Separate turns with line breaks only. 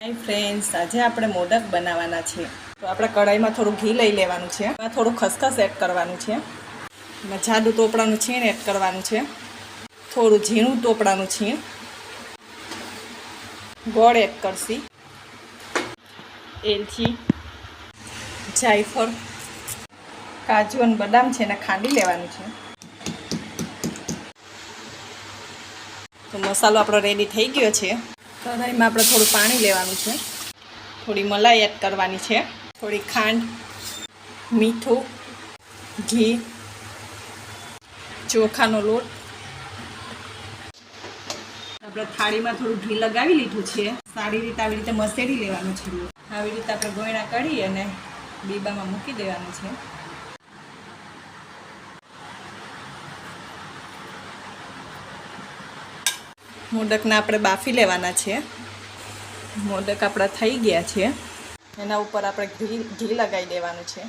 Hi friends, આજે આપણે મોદક બનાવવાના છે. તો આપણે કઢાઈમાં થોડું ઘી લઈ લેવાનું છે. એમાં થોડું ખસખસ એડ કરવાનું છે. એમાં જાડું ટોપરાનું છીણ એડ કરવાનું છે. થોડું ઝીણું ટોપરાનું છીણ, ગોળ એડ કરશી, એલચી, જાયફળ, કાજુ અને બદામ છે એને ખાંડી લેવાનું છે. તો મસાલો આપણો રેડી થઈ ગયો છે. કઢાઈમાં આપણે થોડું પાણી લેવાનું છે, થોડી મલાઈ એડ કરવાની છે, થોડી ખાંડ, મીઠું, ઘી, ચોખાનો લોટ. આપણે થાળીમાં થોડું ઘી લગાવી લીધું છે. સારી રીતે આવી રીતે મસેડી લેવાનું છે. આવી રીતે આપણે ગોયણા કાઢી અને બીબામાં મૂકી દેવાનું છે. મોદકને આપણે બાફી લેવાના છે. મોદક આપણા થઈ ગયા છે. એના ઉપર આપણે ઘી લગાવી દેવાનું છે.